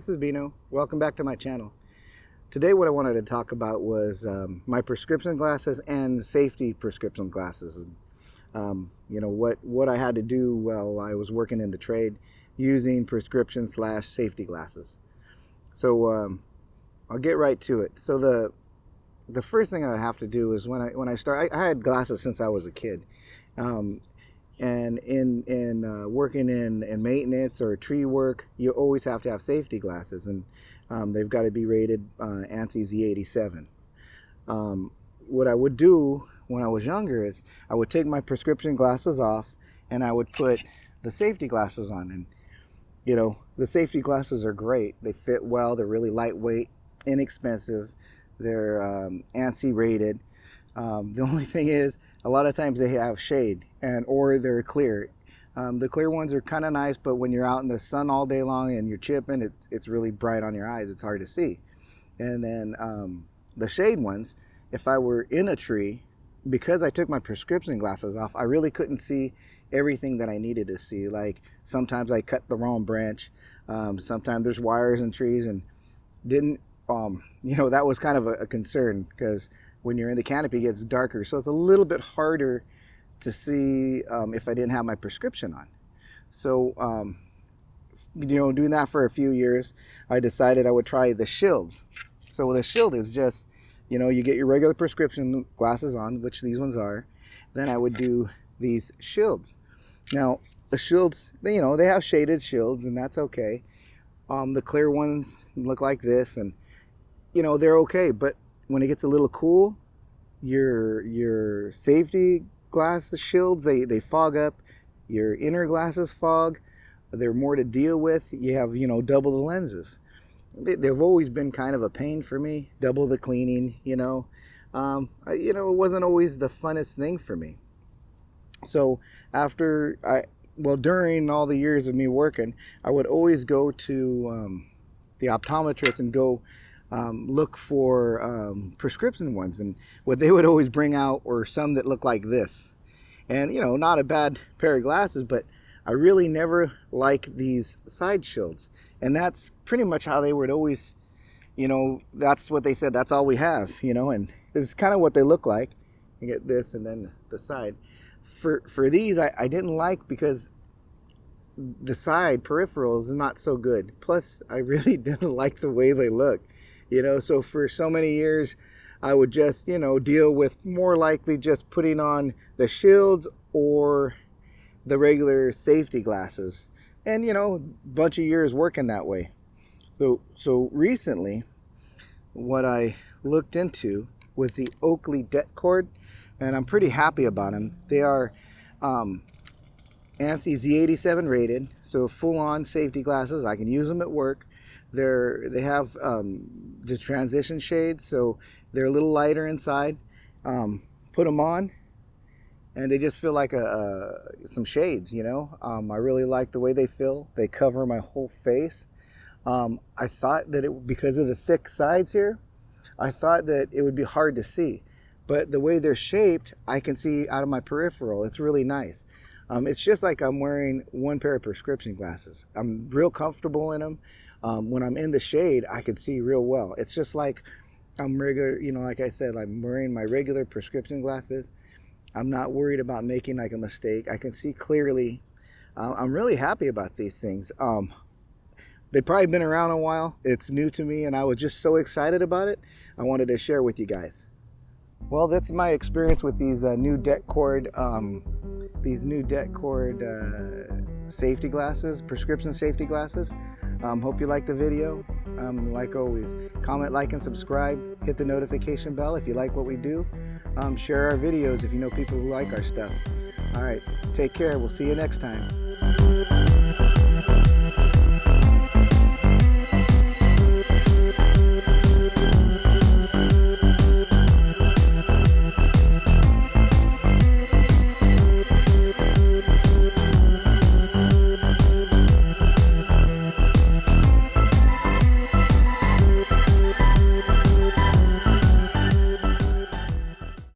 this is Bino. Welcome back to my channel. Today what I wanted to talk about was my prescription glasses and safety prescription glasses. You know, what I had to do while I was working in the trade using prescription / safety glasses. So I'll get right to it. So the first thing I have to do is when I start, I had glasses since I was a kid. And in working in maintenance or tree work, you always have to have safety glasses, and they've got to be rated ANSI Z87. What I would do when I was younger is I would take my prescription glasses off and I would put the safety glasses on. And you know, the safety glasses are great. They fit well. They're really lightweight, inexpensive. They're ANSI rated. The only thing is, a lot of times they have shade or they're clear. The clear ones are kind of nice, but when you're out in the sun all day long and you're chipping, it's really bright on your eyes. It's hard to see. And then the shade ones, if I were in a tree, because I took my prescription glasses off, I really couldn't see everything that I needed to see. Like sometimes I cut the wrong branch. Sometimes there's wires in trees, and didn't, you know, that was kind of a concern, because when you're in the canopy, it gets darker. So it's a little bit harder to see if I didn't have my prescription on. So, you know, doing that for a few years, I decided I would try the shields. So the shield is just, you know, you get your regular prescription glasses on, which these ones are. Then I would do these shields. Now, the shields, you know, they have shaded shields, and that's okay. The clear ones look like this, and, you know, they're okay. But when it gets a little cool, your safety glasses shields, they fog up. Your inner glasses fog. They're more to deal with. You have, you know, double the lenses. They've always been kind of a pain for me. Double the cleaning, you know. You know, it wasn't always the funnest thing for me. So during all the years of me working, I would always go to the optometrist and go look for prescription ones, and what they would always bring out were some that look like this. And you know, not a bad pair of glasses, but I really never like these side shields, and that's pretty much how they would always, you know, that's what they said, that's all we have, you know. And it's kind of what they look like. You get this and then the side. For these, I didn't like, because the side peripherals is not so good. Plus I really didn't like the way they look. You know, so for so many years, I would just, you know, deal with more likely just putting on the shields or the regular safety glasses. And, you know, a bunch of years working that way. So recently, what I looked into was the Oakley Det Cord, and I'm pretty happy about them. They are ANSI Z87 rated, so full-on safety glasses. I can use them at work. They have the transition shades, so they're a little lighter inside. Put them on, and they just feel like some shades, you know. I really like the way they feel. They cover my whole face. I thought that because of the thick sides here, I thought that it would be hard to see. But the way they're shaped, I can see out of my peripheral. It's really nice. It's just like I'm wearing one pair of prescription glasses. I'm real comfortable in them. When I'm in the shade, I can see real well. It's just like I'm regular, you know, like I said, I'm wearing my regular prescription glasses. I'm not worried about making like a mistake. I can see clearly. I'm really happy about these things. They've probably been around a while. It's new to me, and I was just so excited about it. I wanted to share with you guys. Well, that's my experience with these new Det Cord, safety glasses, prescription safety glasses. Hope you like the video. Like always, comment, like, and subscribe. Hit the notification bell if you like what we do. Share our videos if you know people who like our stuff. All right, take care. We'll see you next time.